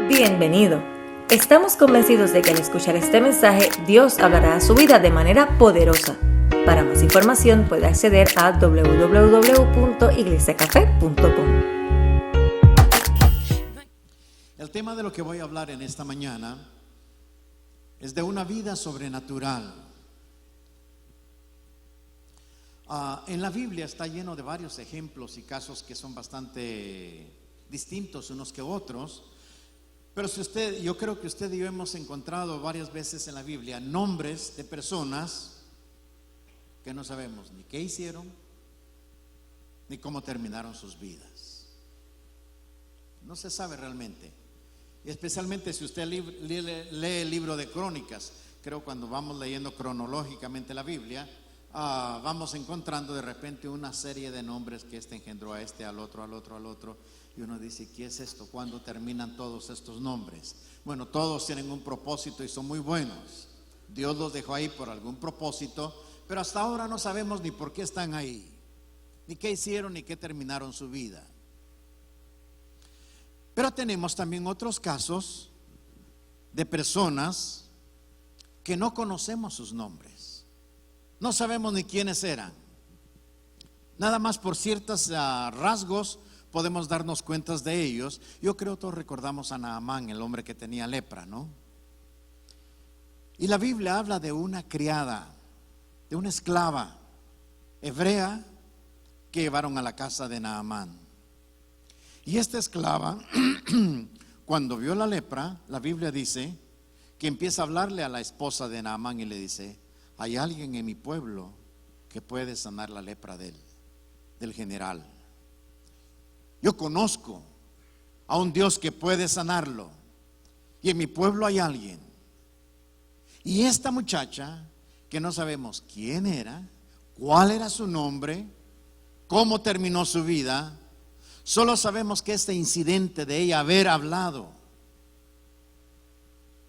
Bienvenido. Estamos convencidos de que al escuchar este mensaje, Dios hablará a su vida de manera poderosa. Para más información puede acceder a www.iglesiacafe.com. El tema de lo que voy a hablar en esta mañana es de una vida sobrenatural. En la Biblia está lleno de varios ejemplos y casos que son bastante distintos unos que otros. Pero yo creo que usted y yo hemos encontrado varias veces en la Biblia nombres de personas que no sabemos ni qué hicieron ni cómo terminaron sus vidas. No se sabe realmente. Y especialmente si usted lee el libro de Crónicas, creo cuando vamos leyendo cronológicamente la Biblia, vamos encontrando de repente una serie de nombres que engendró a este, al otro, al otro, al otro. Y uno dice, ¿qué es esto? ¿Cuándo terminan todos estos nombres? Bueno, todos tienen un propósito y son muy buenos. Dios los dejó ahí por algún propósito, pero hasta ahora no sabemos ni por qué están ahí, ni qué hicieron, ni qué terminaron su vida. Pero tenemos también otros casos de personas que no conocemos sus nombres. No sabemos ni quiénes eran. Nada más por ciertos rasgos podemos darnos cuenta de ellos. Yo creo que todos recordamos a Naamán, el hombre que tenía lepra, ¿no? Y la Biblia habla de una criada, de una esclava hebrea que llevaron a la casa de Naamán. Y esta esclava, cuando vio la lepra, la Biblia dice que empieza a hablarle a la esposa de Naamán y le dice: hay alguien en mi pueblo que puede sanar la lepra del general. Yo conozco a un Dios que puede sanarlo, y en mi pueblo hay alguien. Y esta muchacha, que no sabemos quién era, cuál era su nombre, cómo terminó su vida, solo sabemos que este incidente de ella haber hablado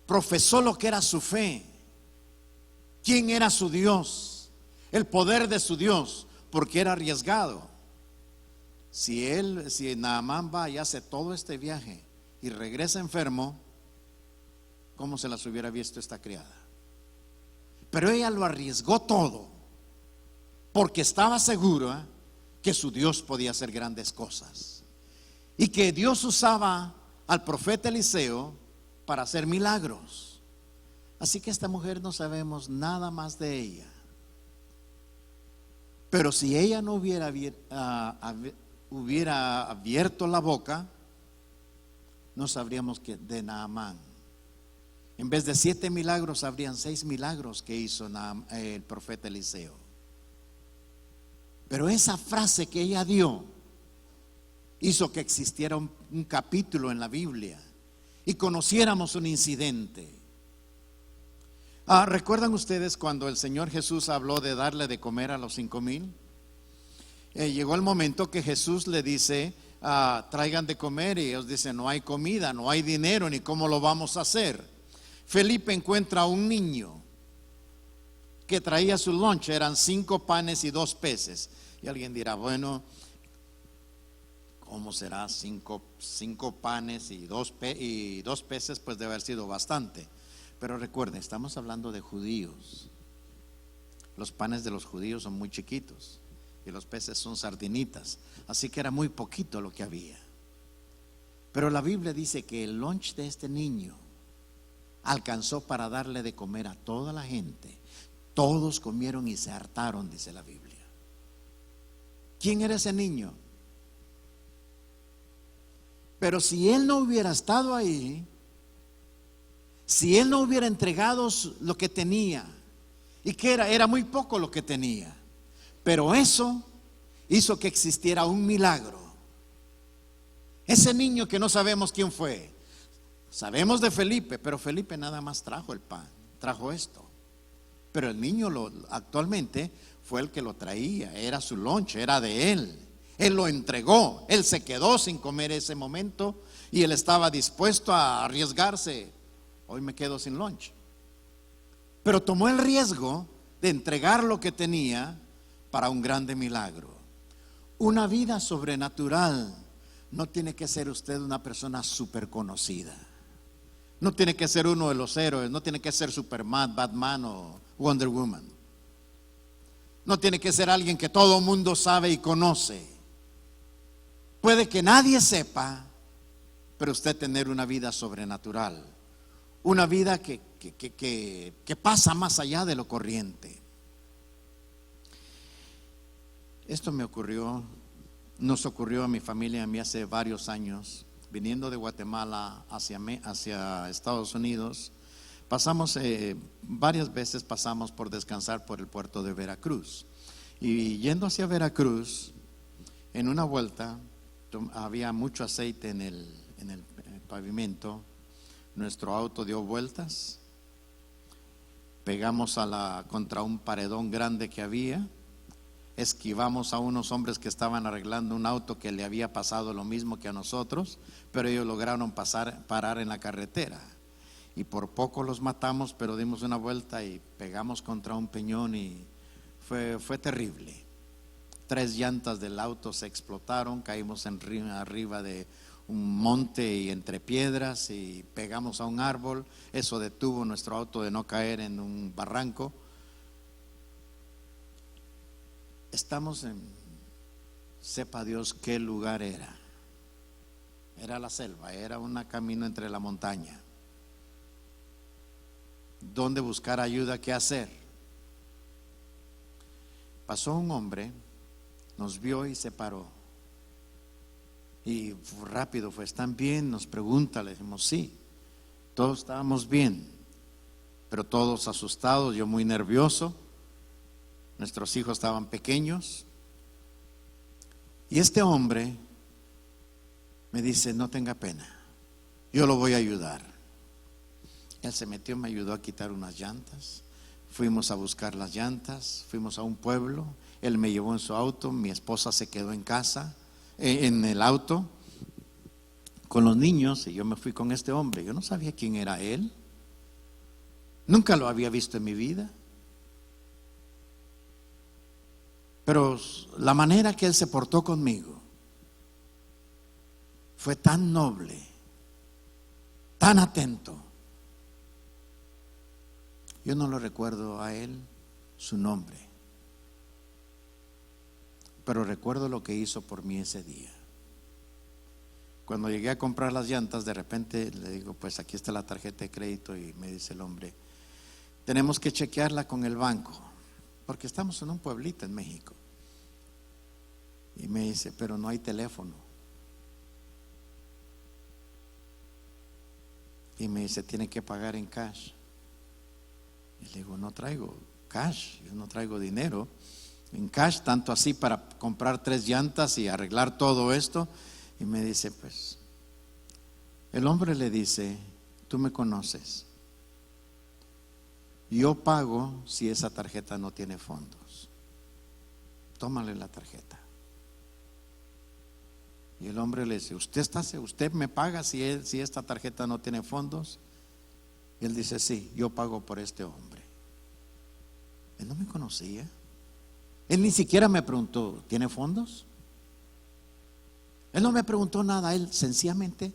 profesó lo que era su fe, quién era su Dios, el poder de su Dios, porque era arriesgado. Si Naamán va y hace todo este viaje y regresa enfermo, ¿cómo se las hubiera visto esta criada? Pero ella lo arriesgó todo porque estaba segura que su Dios podía hacer grandes cosas y que Dios usaba al profeta Eliseo para hacer milagros. Así que esta mujer no sabemos nada más de ella. Pero si ella no hubiera abierto la boca, no sabríamos que de Naamán. En vez de 7 milagros, habrían 6 milagros que hizo el profeta Eliseo. Pero esa frase que ella dio hizo que existiera un capítulo en la Biblia y conociéramos un incidente. ¿Recuerdan ustedes cuando el Señor Jesús habló de darle de comer a los 5,000? Llegó el momento que Jesús le dice: traigan de comer, y ellos dicen: no hay comida, no hay dinero, ni cómo lo vamos a hacer. Felipe encuentra a un niño que traía su lunch, eran 5 panes y 2 peces. Y alguien dirá: bueno, ¿cómo será 5 panes y 2 peces? Pues debe haber sido bastante. Pero recuerden, estamos hablando de judíos. Los panes de los judíos son muy chiquitos y los peces son sardinitas, así que era muy poquito lo que había. Pero la Biblia dice que el lunch de este niño alcanzó para darle de comer a toda la gente. Todos comieron y se hartaron, dice la Biblia. ¿Quién era ese niño? Pero si él no hubiera estado ahí, si él no hubiera entregado lo que tenía, y que era muy poco lo que tenía, pero eso hizo que existiera un milagro. Ese niño que no sabemos quién fue, sabemos de Felipe, pero Felipe nada más trajo el pan, trajo esto. Pero el niño actualmente fue el que lo traía, era su lonche, era de él. Él lo entregó, él se quedó sin comer ese momento y él estaba dispuesto a arriesgarse. Hoy me quedo sin lunch. Pero tomó el riesgo de entregar lo que tenía para un grande milagro. Una vida sobrenatural no tiene que ser usted una persona súper conocida. No tiene que ser uno de los héroes, no tiene que ser Superman, Batman o Wonder Woman. No tiene que ser alguien que todo el mundo sabe y conoce. Puede que nadie sepa, pero usted tener una vida sobrenatural, una vida que pasa más allá de lo corriente. Esto nos ocurrió a mi familia y a mí hace varios años, viniendo de Guatemala hacia Estados Unidos. Pasamos varias veces por descansar por el puerto de Veracruz, y yendo hacia Veracruz, en una vuelta había mucho aceite en el pavimento. Nuestro auto dio vueltas, pegamos contra un paredón grande que había, esquivamos a unos hombres que estaban arreglando un auto que le había pasado lo mismo que a nosotros, pero ellos lograron parar en la carretera, y por poco los matamos, pero dimos una vuelta y pegamos contra un peñón y fue terrible. 3 llantas del auto se explotaron, caímos arriba de un monte y entre piedras y pegamos a un árbol. Eso detuvo nuestro auto de no caer en un barranco. Estamos sepa Dios qué lugar era. Era la selva, era un camino entre la montaña. ¿Dónde buscar ayuda? ¿Qué hacer? Pasó un hombre, nos vio y se paró. Y rápido fue: ¿están bien? Nos pregunta, le dijimos sí, todos estábamos bien, pero todos asustados, yo muy nervioso. Nuestros hijos estaban pequeños. Y este hombre me dice: no tenga pena, yo lo voy a ayudar. Él se metió, me ayudó a quitar unas llantas. Fuimos a buscar las llantas, fuimos a un pueblo. Él me llevó en su auto, mi esposa se quedó en casa, en el auto con los niños, y yo me fui con este hombre. Yo no sabía quién era él, nunca lo había visto en mi vida, pero la manera que él se portó conmigo fue tan noble, tan atento. Yo no lo recuerdo a él su nombre, pero recuerdo lo que hizo por mí ese día. Cuando llegué a comprar las llantas, de repente le digo: pues aquí está la tarjeta de crédito. Y me dice el hombre: tenemos que chequearla con el banco, porque estamos en un pueblito en México. Y me dice: pero no hay teléfono. Y me dice: tiene que pagar en cash. Y le digo: no traigo cash, yo no traigo dinero en cash, tanto así para comprar 3 llantas y arreglar todo esto. Y me dice: pues, el hombre le dice: tú me conoces, yo pago si esa tarjeta no tiene fondos, tómale la tarjeta. Y el hombre le dice: ¿usted me paga si esta tarjeta no tiene fondos? Y él dice: sí, yo pago por este hombre. Él no me conocía. Él ni siquiera me preguntó: ¿tiene fondos? Él no me preguntó nada. Él sencillamente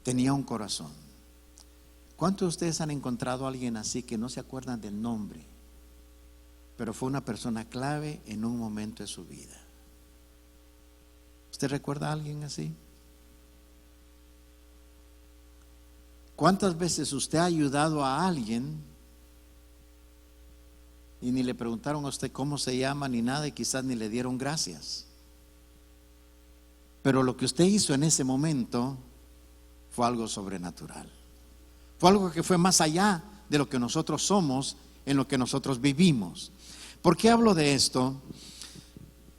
tenía un corazón. ¿Cuántos de ustedes han encontrado a alguien así que no se acuerdan del nombre, pero fue una persona clave en un momento de su vida? ¿Usted recuerda a alguien así? ¿Cuántas veces usted ha ayudado a alguien y ni le preguntaron a usted cómo se llama ni nada, y quizás ni le dieron gracias? Pero lo que usted hizo en ese momento fue algo sobrenatural. Fue algo que fue más allá de lo que nosotros somos, en lo que nosotros vivimos. ¿Por qué hablo de esto?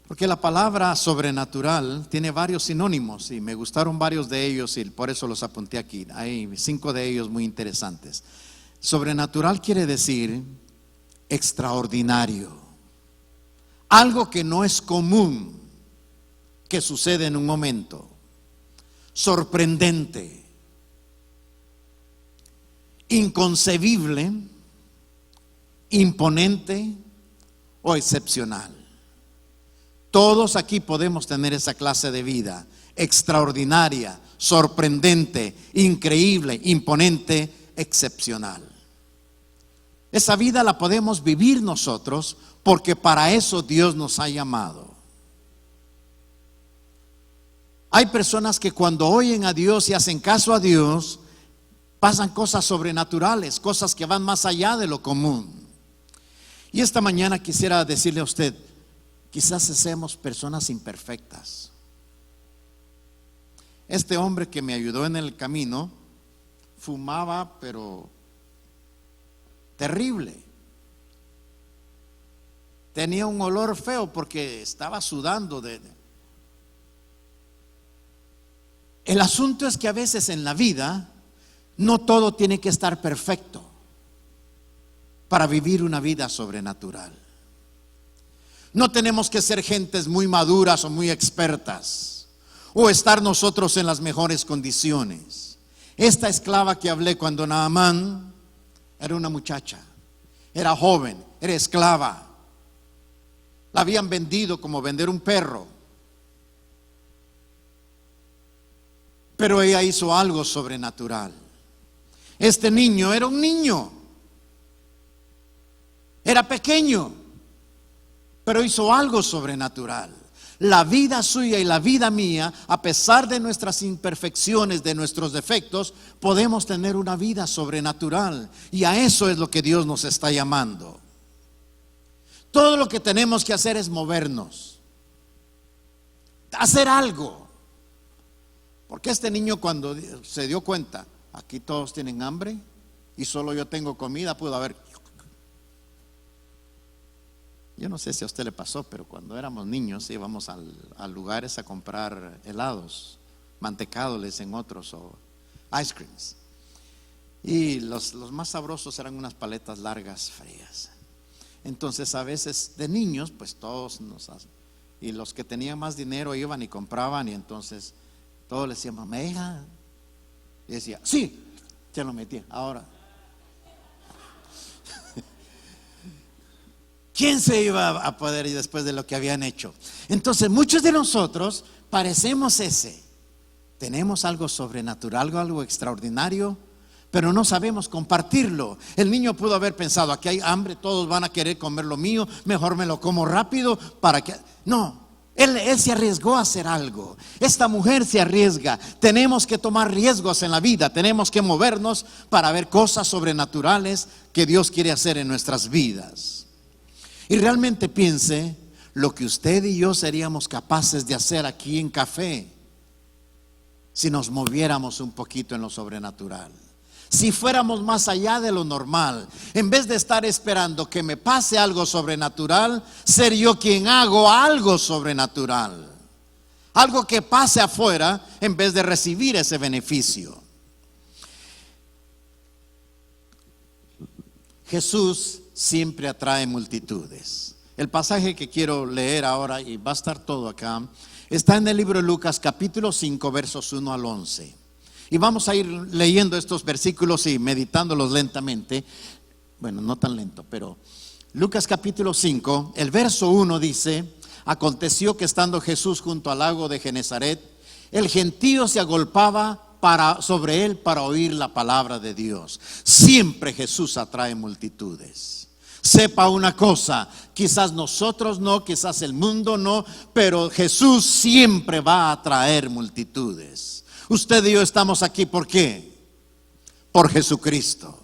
Porque la palabra sobrenatural tiene varios sinónimos y me gustaron varios de ellos y por eso los apunté aquí. Hay 5 de ellos muy interesantes. Sobrenatural quiere decir extraordinario, algo que no es común, que sucede en un momento, sorprendente, inconcebible, imponente o excepcional. Todos aquí podemos tener esa clase de vida, extraordinaria, sorprendente, increíble, imponente, excepcional. Esa vida la podemos vivir nosotros porque para eso Dios nos ha llamado. Hay personas que cuando oyen a Dios y hacen caso a Dios, pasan cosas sobrenaturales, cosas que van más allá de lo común. Y esta mañana quisiera decirle a usted, quizás seamos personas imperfectas. Este hombre que me ayudó en el camino fumaba, pero terrible. Tenía un olor feo porque estaba sudando. El asunto es que a veces en la vida no todo tiene que estar perfecto para vivir una vida sobrenatural. No tenemos que ser gentes muy maduras o muy expertas o estar nosotros en las mejores condiciones. Esta esclava que hablé cuando Naamán era una muchacha, era joven, era esclava. La habían vendido como vender un perro. Pero ella hizo algo sobrenatural. Este niño era un niño. Era pequeño, pero hizo algo sobrenatural. La vida suya y la vida mía, a pesar de nuestras imperfecciones, de nuestros defectos, podemos tener una vida sobrenatural. Y a eso es lo que Dios nos está llamando. Todo lo que tenemos que hacer es movernos, hacer algo. Porque este niño, cuando se dio cuenta, aquí todos tienen hambre y solo yo tengo comida, pudo haber. Yo no sé si a usted le pasó, pero cuando éramos niños íbamos a lugares a comprar helados, mantecados les dicen otros, o ice creams. Y los más sabrosos eran unas paletas largas, frías. Entonces a veces de niños, pues todos y los que tenían más dinero iban y compraban, y entonces todos le decían, ¿me deja? Y decía, sí, ya lo metí, ahora. ¿Quién se iba a poder ir después de lo que habían hecho? Entonces muchos de nosotros parecemos tenemos algo sobrenatural, algo extraordinario, pero no sabemos compartirlo. El niño pudo haber pensado, aquí hay hambre, todos van a querer comer lo mío, mejor me lo como rápido para que. No, él se arriesgó a hacer algo. Esta mujer se arriesga. Tenemos que tomar riesgos en la vida, tenemos que movernos para ver cosas sobrenaturales que Dios quiere hacer en nuestras vidas. Y realmente piense lo que usted y yo seríamos capaces de hacer aquí en Café si nos moviéramos un poquito en lo sobrenatural. Si fuéramos más allá de lo normal, en vez de estar esperando que me pase algo sobrenatural, ser yo quien hago algo sobrenatural. Algo que pase afuera en vez de recibir ese beneficio. Jesús siempre atrae multitudes. El pasaje que quiero leer ahora, y va a estar todo acá, está en el libro de Lucas capítulo 5 versos 1 al 11. Y vamos a ir leyendo estos versículos y meditándolos lentamente. Bueno, no tan lento, pero Lucas capítulo 5, el verso 1 dice: aconteció que estando Jesús junto al lago de Genezaret, el gentío se agolpaba sobre él para oír la palabra de Dios. Siempre Jesús atrae multitudes. Sepa una cosa, quizás nosotros no, quizás el mundo no, pero Jesús siempre va a atraer multitudes. Usted y yo estamos aquí, ¿por qué? Por Jesucristo.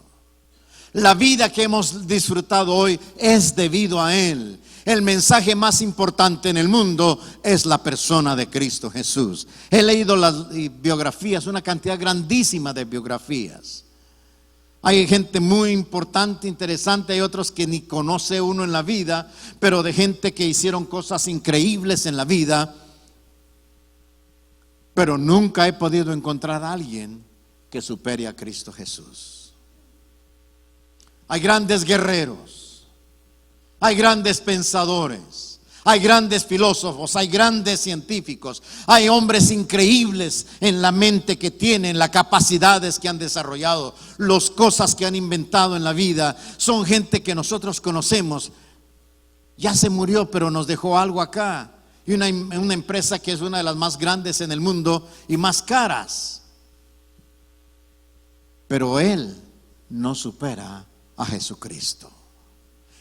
La vida que hemos disfrutado hoy es debido a Él. El mensaje más importante en el mundo es la persona de Cristo Jesús. He leído las biografías, una cantidad grandísima de biografías. Hay gente muy importante, interesante, hay otros que ni conoce uno en la vida, pero de gente que hicieron cosas increíbles en la vida. Pero nunca he podido encontrar a alguien que supere a Cristo Jesús. Hay grandes guerreros, hay grandes pensadores, hay grandes filósofos, hay grandes científicos, hay hombres increíbles en la mente que tienen, las capacidades que han desarrollado, las cosas que han inventado en la vida. Son gente que nosotros conocemos. Ya se murió, pero nos dejó algo acá. y una empresa que es una de las más grandes en el mundo y más caras. Pero Él no supera a Jesucristo.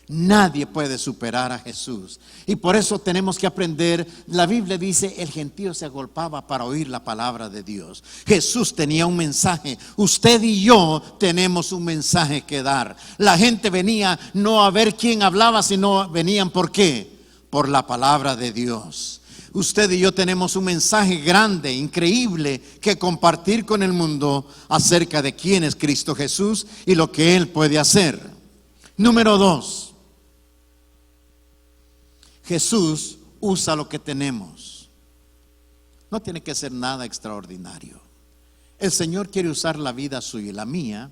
Nadie puede superar a Jesús. Y por eso tenemos que aprender. La Biblia dice, el gentío se agolpaba para oír la palabra de Dios. Jesús tenía un mensaje. Usted y yo tenemos un mensaje que dar. La gente venía no a ver quién hablaba, sino venían ¿por qué? Por la palabra de Dios. Usted y yo tenemos un mensaje grande, increíble, que compartir con el mundo acerca de quién es Cristo Jesús y lo que Él puede hacer. Número 2. Jesús usa lo que tenemos. No tiene que ser nada extraordinario. El Señor quiere usar la vida suya y la mía,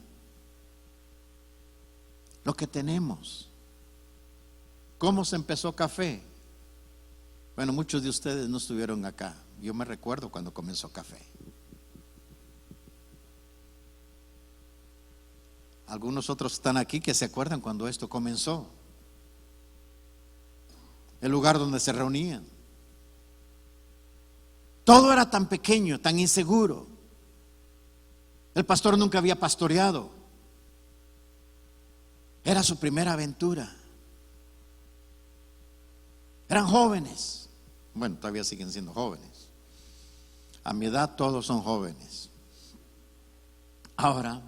lo que tenemos. ¿Cómo se empezó Café? Bueno, muchos de ustedes no estuvieron acá. Yo me recuerdo cuando comenzó Café. Algunos otros están aquí que se acuerdan cuando esto comenzó. El lugar donde se reunían. Todo era tan pequeño, tan inseguro. El pastor nunca había pastoreado. Era su primera aventura. Eran jóvenes. Bueno, todavía siguen siendo jóvenes. A mi edad todos son jóvenes. Ahora,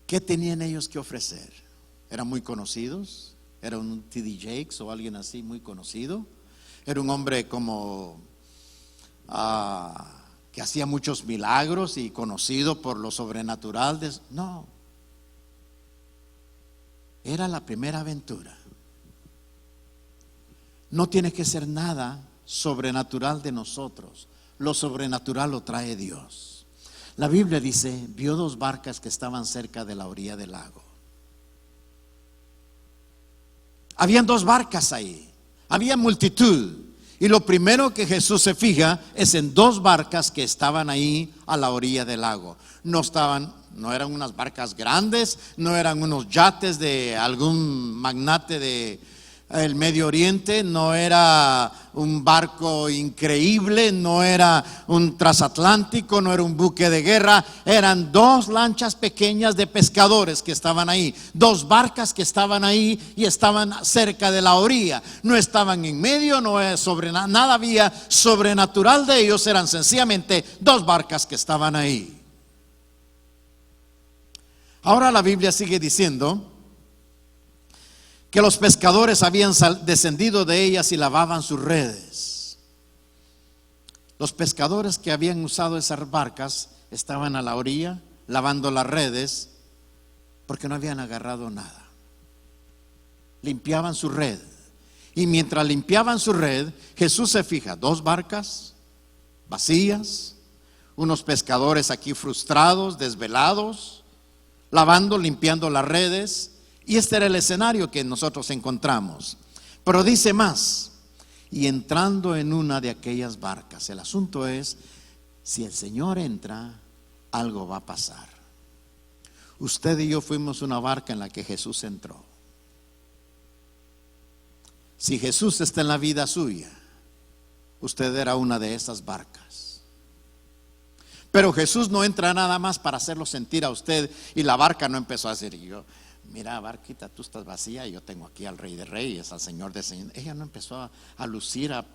¿qué tenían ellos que ofrecer? ¿Eran muy conocidos? ¿Era un T.D. Jakes o alguien así muy conocido? ¿Era un hombre como que hacía muchos milagros y conocido por lo sobrenatural? No. Era la primera aventura. No tiene que ser nada sobrenatural de nosotros. Lo sobrenatural lo trae Dios. La Biblia dice, vio 2 barcas que estaban cerca de la orilla del lago. Habían 2 barcas ahí, había multitud. Y lo primero que Jesús se fija es en 2 barcas que estaban ahí a la orilla del lago. No eran unas barcas grandes, no eran unos yates de algún magnate de el Medio Oriente, no era un barco increíble, no era un transatlántico, no era un buque de guerra. Eran 2 lanchas pequeñas de pescadores que estaban ahí, 2 barcas que estaban ahí y estaban cerca de la orilla. No estaban en medio, nada había sobrenatural de ellos, eran sencillamente 2 barcas que estaban ahí. Ahora la Biblia sigue diciendo que los pescadores habían descendido de ellas y lavaban sus redes. Los pescadores que habían usado esas barcas estaban a la orilla lavando las redes porque no habían agarrado nada. Limpiaban su red. Y mientras limpiaban su red, Jesús se fija, 2 barcas vacías, unos pescadores aquí frustrados, desvelados, lavando, limpiando las redes. Y este era el escenario que nosotros encontramos. Pero dice más, y entrando en una de aquellas barcas. El asunto es, si el Señor entra, algo va a pasar. Usted y yo fuimos una barca en la que Jesús entró. Si Jesús está en la vida suya, usted era una de esas barcas. Pero Jesús no entra nada más para hacerlo sentir a usted. Y la barca no empezó a decir, mira, barquita, tú estás vacía, yo tengo aquí al Rey de Reyes, al Señor de Señores. Ella no empezó a lucir, a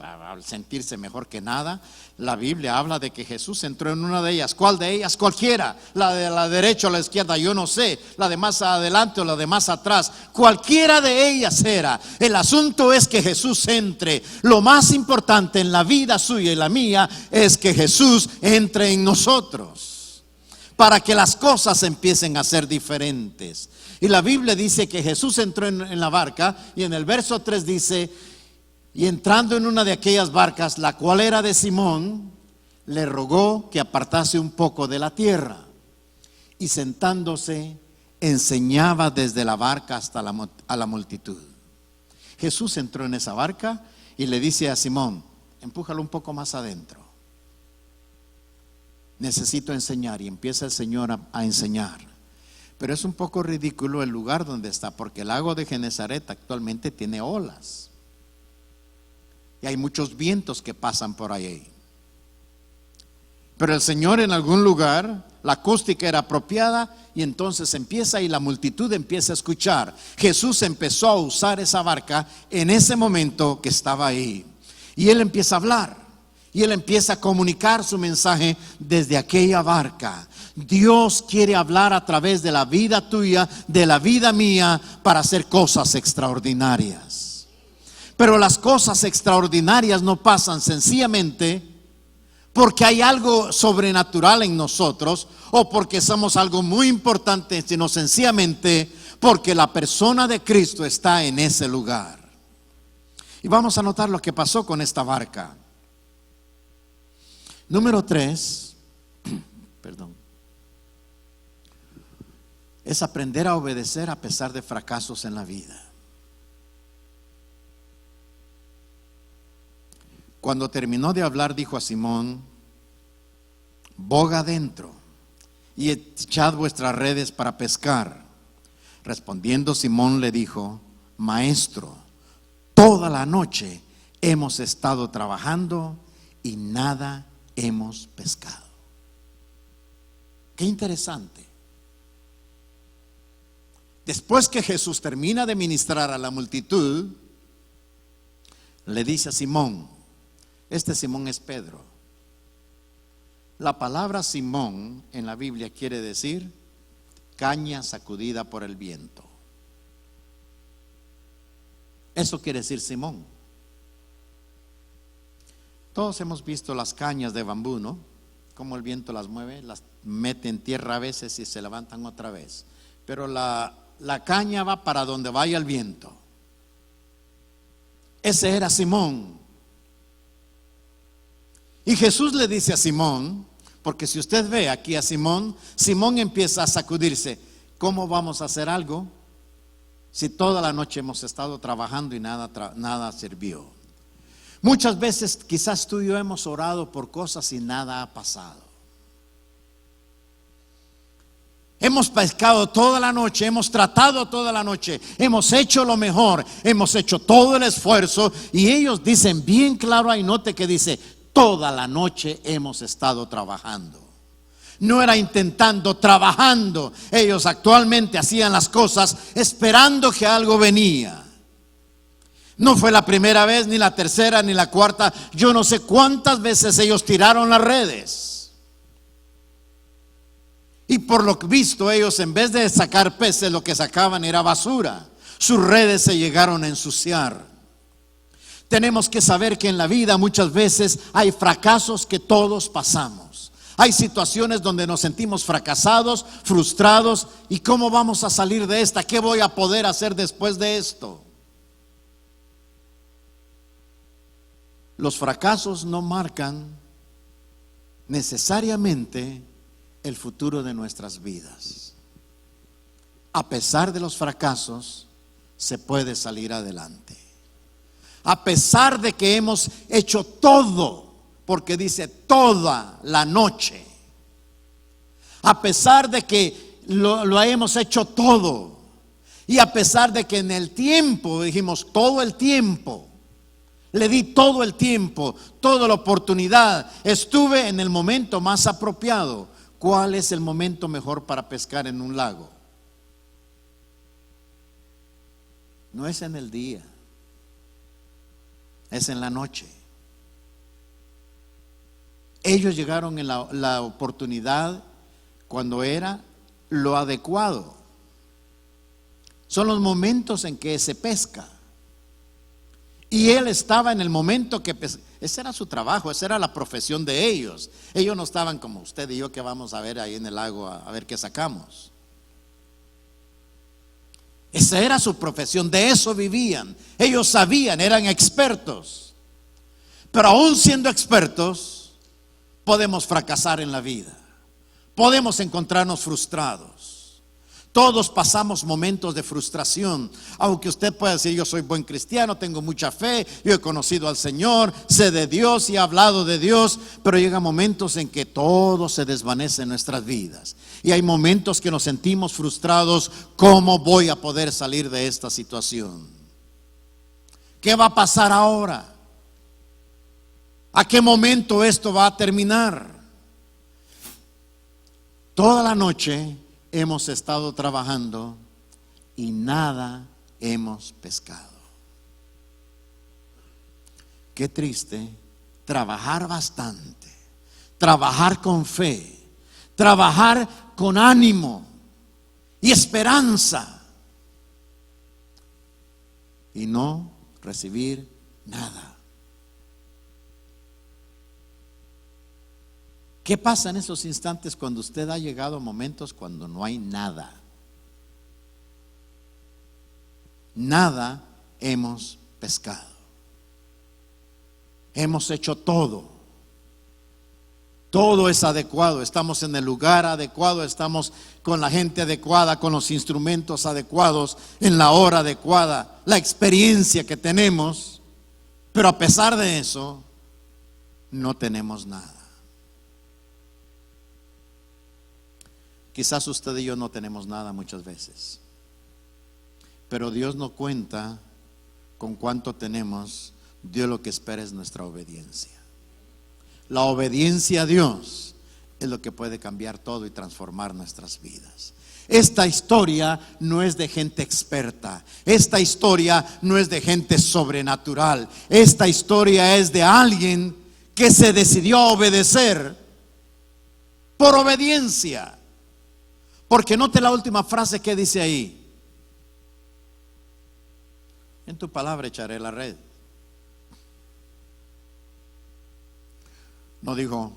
sentirse mejor que nada. La Biblia habla de que Jesús entró en una de ellas. ¿Cuál de ellas? Cualquiera. La de la derecha o la izquierda, yo no sé. La de más adelante o la de más atrás. Cualquiera de ellas era. El asunto es que Jesús entre. Lo más importante en la vida suya y la mía es que Jesús entre en nosotros, para que las cosas empiecen a ser diferentes. Y la Biblia dice que Jesús entró en la barca, y en el verso 3 dice, y entrando en una de aquellas barcas, la cual era de Simón, le rogó que apartase un poco de la tierra, y sentándose enseñaba desde la barca hasta a la multitud. Jesús entró en esa barca y le dice a Simón, empújalo un poco más adentro, necesito enseñar. Y empieza el Señor a enseñar. Pero es un poco ridículo el lugar donde está, porque el lago de Genesaret actualmente tiene olas. y hay muchos vientos que pasan por ahí. Pero el Señor, en algún lugar, la acústica era apropiada, y entonces empieza, y la multitud empieza a escuchar. Jesús empezó a usar esa barca en ese momento que estaba ahí, y Él empieza a hablar, y Él empieza a comunicar su mensaje desde aquella barca. Dios quiere hablar a través de la vida tuya, de la vida mía, para hacer cosas extraordinarias. Pero las cosas extraordinarias no pasan sencillamente porque hay algo sobrenatural en nosotros, o porque somos algo muy importante, sino sencillamente porque la persona de Cristo está en ese lugar. Y vamos a notar lo que pasó con esta barca. Número 3, perdón, es aprender a obedecer a pesar de fracasos en la vida. Cuando terminó de hablar, dijo a Simón: boga adentro y echad vuestras redes para pescar. Respondiendo Simón le dijo: Maestro, toda la noche hemos estado trabajando y nada hemos pescado. Qué interesante. Después que Jesús termina de ministrar a la multitud, le dice a Simón, este Simón es Pedro. La palabra Simón en la Biblia quiere decir caña sacudida por el viento. Eso quiere decir Simón. Todos hemos visto las cañas de bambú, ¿no? Cómo el viento las mueve, las mete en tierra a veces y se levantan otra vez. Pero la caña va para donde vaya el viento. Ese era Simón. Y Jesús le dice a Simón, porque si usted ve aquí a Simón, Simón empieza a sacudirse. ¿Cómo vamos a hacer algo si toda la noche hemos estado trabajando y nada sirvió? Muchas veces quizás tú y yo hemos orado por cosas y nada ha pasado. Hemos pescado toda la noche, hemos tratado toda la noche, hemos hecho lo mejor, hemos hecho todo el esfuerzo, y ellos dicen bien claro ahí, note que dice: toda la noche hemos estado trabajando. No era intentando, trabajando. Ellos actualmente hacían las cosas esperando que algo venía. No fue la primera vez, ni la tercera, ni la cuarta. Yo no sé cuántas veces ellos tiraron las redes. Y por lo visto ellos, en vez de sacar peces, lo que sacaban era basura. Sus redes se llegaron a ensuciar. Tenemos que saber que en la vida muchas veces hay fracasos que todos pasamos. Hay situaciones donde nos sentimos fracasados, frustrados. ¿Y cómo vamos a salir de esta? ¿Qué voy a poder hacer después de esto? Los fracasos no marcan necesariamente el futuro de nuestras vidas. A pesar de los fracasos, se puede salir adelante. A pesar de que hemos hecho todo, porque dice toda la noche. A pesar de que lo hemos hecho todo, y a pesar de que en el tiempo, dijimos todo el tiempo, le di todo el tiempo, toda la oportunidad, estuve en el momento más apropiado. ¿Cuál es el momento mejor para pescar en un lago? No es en el día, es en la noche. Ellos llegaron en la oportunidad cuando era lo adecuado. Son los momentos en que se pesca. Y él estaba en el momento que ese era su trabajo, esa era la profesión de ellos. Ellos no estaban como usted y yo, que vamos a ver ahí en el lago a ver qué sacamos. Esa era su profesión, de eso vivían. Ellos sabían, eran expertos. Pero aún siendo expertos, podemos fracasar en la vida. Podemos encontrarnos frustrados. Todos pasamos momentos de frustración. Aunque usted pueda decir: yo soy buen cristiano, tengo mucha fe, yo he conocido al Señor, sé de Dios y he hablado de Dios. Pero llegan momentos en que todo se desvanece en nuestras vidas. Y hay momentos que nos sentimos frustrados. ¿Cómo voy a poder salir de esta situación? ¿Qué va a pasar ahora? ¿A qué momento esto va a terminar? Toda la noche hemos estado trabajando y nada hemos pescado. Qué triste trabajar bastante, trabajar con fe, trabajar con ánimo y esperanza y no recibir nada. ¿Qué pasa en esos instantes cuando usted ha llegado a momentos cuando no hay nada? Nada hemos pescado. Hemos hecho todo. Todo es adecuado. Estamos en el lugar adecuado. Estamos con la gente adecuada, con los instrumentos adecuados, en la hora adecuada, la experiencia que tenemos. Pero a pesar de eso, no tenemos nada. Quizás usted y yo no tenemos nada muchas veces, pero Dios no cuenta con cuánto tenemos. Dios lo que espera es nuestra obediencia. La obediencia a Dios es lo que puede cambiar todo y transformar nuestras vidas. Esta historia no es de gente experta. Esta historia no es de gente sobrenatural. Esta historia es de alguien que se decidió a obedecer por obediencia. Porque note la última frase que dice ahí: en tu palabra echaré la red. No dijo: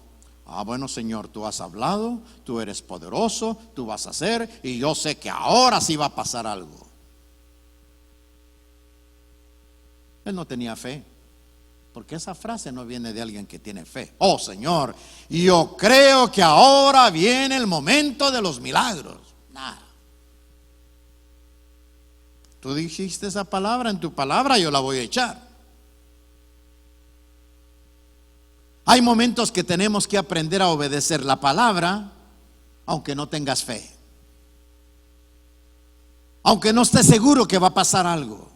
bueno, Señor, tú has hablado, tú eres poderoso, tú vas a hacer, y yo sé que ahora sí va a pasar algo. Él no tenía fe, porque esa frase no viene de alguien que tiene fe. Oh, Señor, yo creo que ahora viene el momento de los milagros. Nada. Tú dijiste esa palabra, en tu palabra yo la voy a echar. Hay momentos que tenemos que aprender a obedecer la palabra, aunque no tengas fe, aunque no estés seguro que va a pasar algo.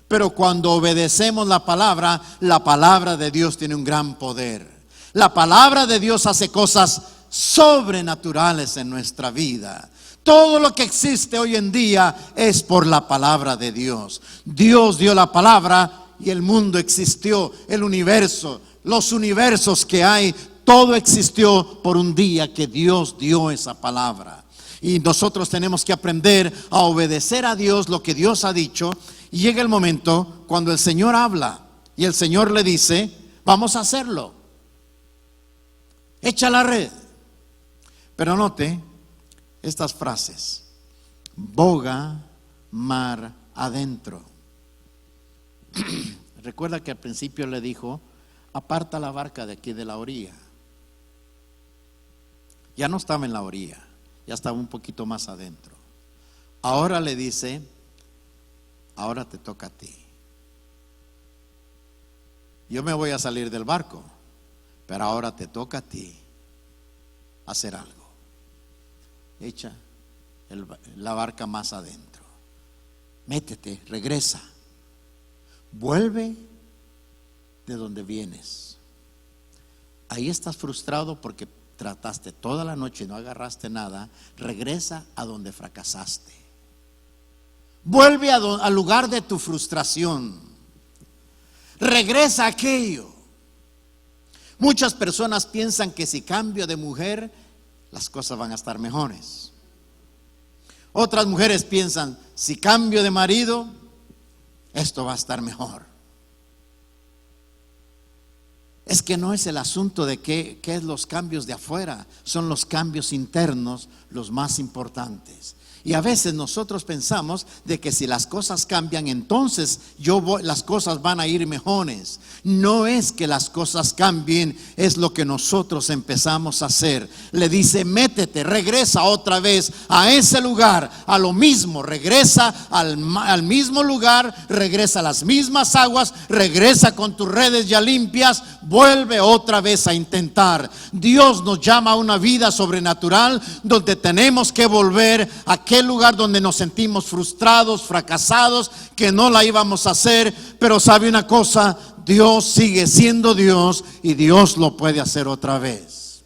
Pero cuando obedecemos la palabra de Dios tiene un gran poder. La palabra de Dios hace cosas sobrenaturales en nuestra vida. Todo lo que existe hoy en día es por la palabra de Dios. Dios dio la palabra y el mundo existió, el universo, los universos que hay, todo existió por un día que Dios dio esa palabra. Y nosotros tenemos que aprender a obedecer a Dios, lo que Dios ha dicho. Y llega el momento cuando el Señor habla y el Señor le dice: vamos a hacerlo, echa la red. Pero note estas frases: boga mar adentro. Recuerda que al principio le dijo: aparta la barca de aquí de la orilla. Ya no estaba en la orilla, ya estaba un poquito más adentro. Ahora le dice: ahora te toca a ti. Yo me voy a salir del barco, pero ahora te toca a ti hacer algo. Echa la barca más adentro. Métete, regresa. Vuelve de donde vienes. Ahí estás frustrado porque trataste toda la noche y no agarraste nada. Regresa a donde fracasaste. Vuelve al lugar de tu frustración. Regresa a aquello. Muchas personas piensan que si cambio de mujer, las cosas van a estar mejores. Otras mujeres piensan: si cambio de marido, esto va a estar mejor. Es que no es el asunto de qué es los cambios de afuera, son los cambios internos los más importantes. Y a veces nosotros pensamos de que si las cosas cambian, entonces las cosas van a ir mejores. No es que las cosas cambien, es lo que nosotros empezamos a hacer. Le dice: métete, regresa otra vez a ese lugar, a lo mismo, regresa al mismo lugar, regresa a las mismas aguas, regresa con tus redes ya limpias, vuelve otra vez a intentar. Dios nos llama a una vida sobrenatural donde tenemos que volver a aquel lugar donde nos sentimos frustrados, fracasados, que no la íbamos a hacer. Pero sabe una cosa: Dios sigue siendo Dios y Dios lo puede hacer otra vez.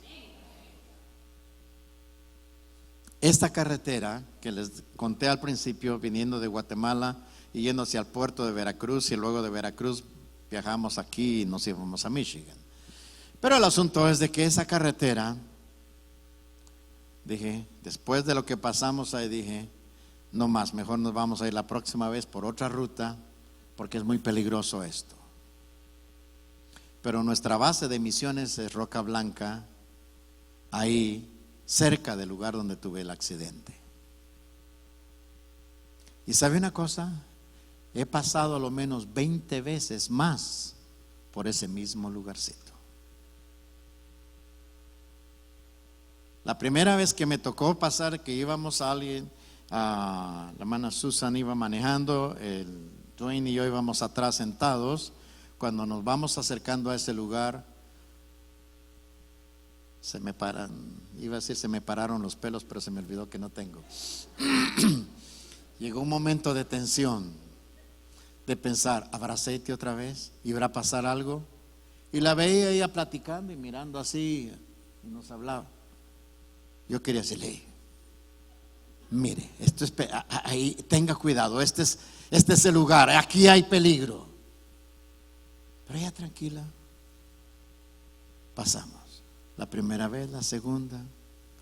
Esta carretera que les conté al principio, viniendo de Guatemala y yendo hacia el puerto de Veracruz, y luego de Veracruz viajamos aquí y nos íbamos a Michigan. Pero el asunto es de que esa carretera, dije, después de lo que pasamos ahí, dije, no más, mejor nos vamos a ir la próxima vez por otra ruta, porque es muy peligroso esto. Pero nuestra base de misiones es Roca Blanca, ahí cerca del lugar donde tuve el accidente. Y ¿sabe una cosa? He pasado a lo menos 20 veces más por ese mismo lugarcito. La primera vez que me tocó pasar, que íbamos a alguien, la hermana Susan iba manejando, el Dwayne y yo íbamos atrás sentados. Cuando nos vamos acercando a ese lugar, se me pararon los pelos, pero se me olvidó que no tengo. Llegó un momento de tensión, de pensar, ¿habrá aceite otra vez? ¿Y habrá pasar algo? Y la veía ella platicando y mirando así, y nos hablaba. Yo quería decirle, mire, esto es ahí, tenga cuidado, este es el lugar, aquí hay peligro. Pero ella tranquila. Pasamos. La primera vez, la segunda,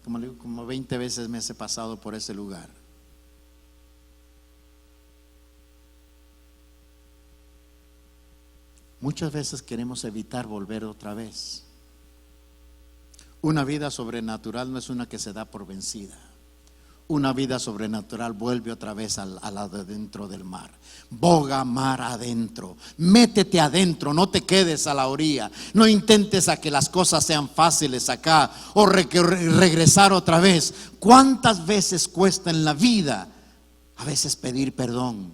como le digo, como 20 veces me he pasado por ese lugar. Muchas veces queremos evitar volver otra vez. Una vida sobrenatural no es una que se da por vencida. Una vida sobrenatural vuelve otra vez al lado adentro del mar. Boga mar adentro. Métete adentro, no te quedes a la orilla. No intentes a que las cosas sean fáciles acá o regresar otra vez. ¿Cuántas veces cuesta en la vida a veces pedir perdón?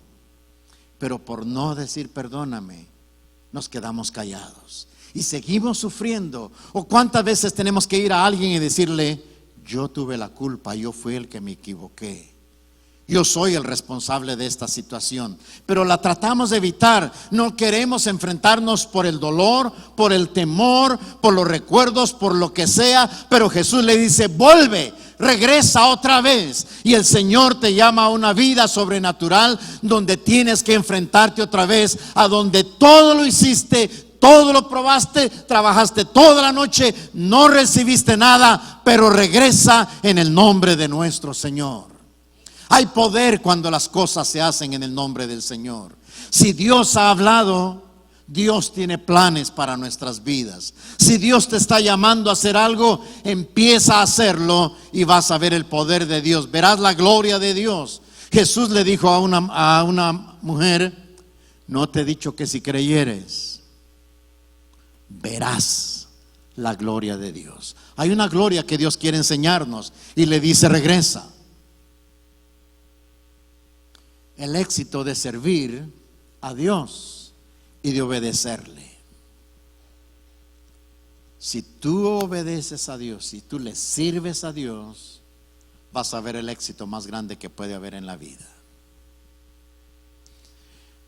Pero por no decir perdóname, nos quedamos callados y seguimos sufriendo. ¿O cuántas veces tenemos que ir a alguien y decirle, yo tuve la culpa, yo fui el que me equivoqué, yo soy el responsable de esta situación? Pero la tratamos de evitar. No queremos enfrentarnos por el dolor, por el temor, por los recuerdos, por lo que sea. Pero Jesús le dice, vuelve, regresa otra vez. Y el Señor te llama a una vida sobrenatural donde tienes que enfrentarte otra vez a donde todo lo hiciste, todo lo probaste, trabajaste toda la noche, no recibiste nada, pero regresa en el nombre de nuestro Señor. Hay poder cuando las cosas se hacen en el nombre del Señor. Si Dios ha hablado, Dios tiene planes para nuestras vidas. Si Dios te está llamando a hacer algo, empieza a hacerlo y vas a ver el poder de Dios. Verás la gloria de Dios. Jesús le dijo a una mujer, no te he dicho que si creyeres, verás la gloria de Dios. Hay una gloria que Dios quiere enseñarnos y le dice, regresa. El éxito de servir a Dios y de obedecerle. Si tú obedeces a Dios, si tú le sirves a Dios, vas a ver el éxito más grande que puede haber en la vida.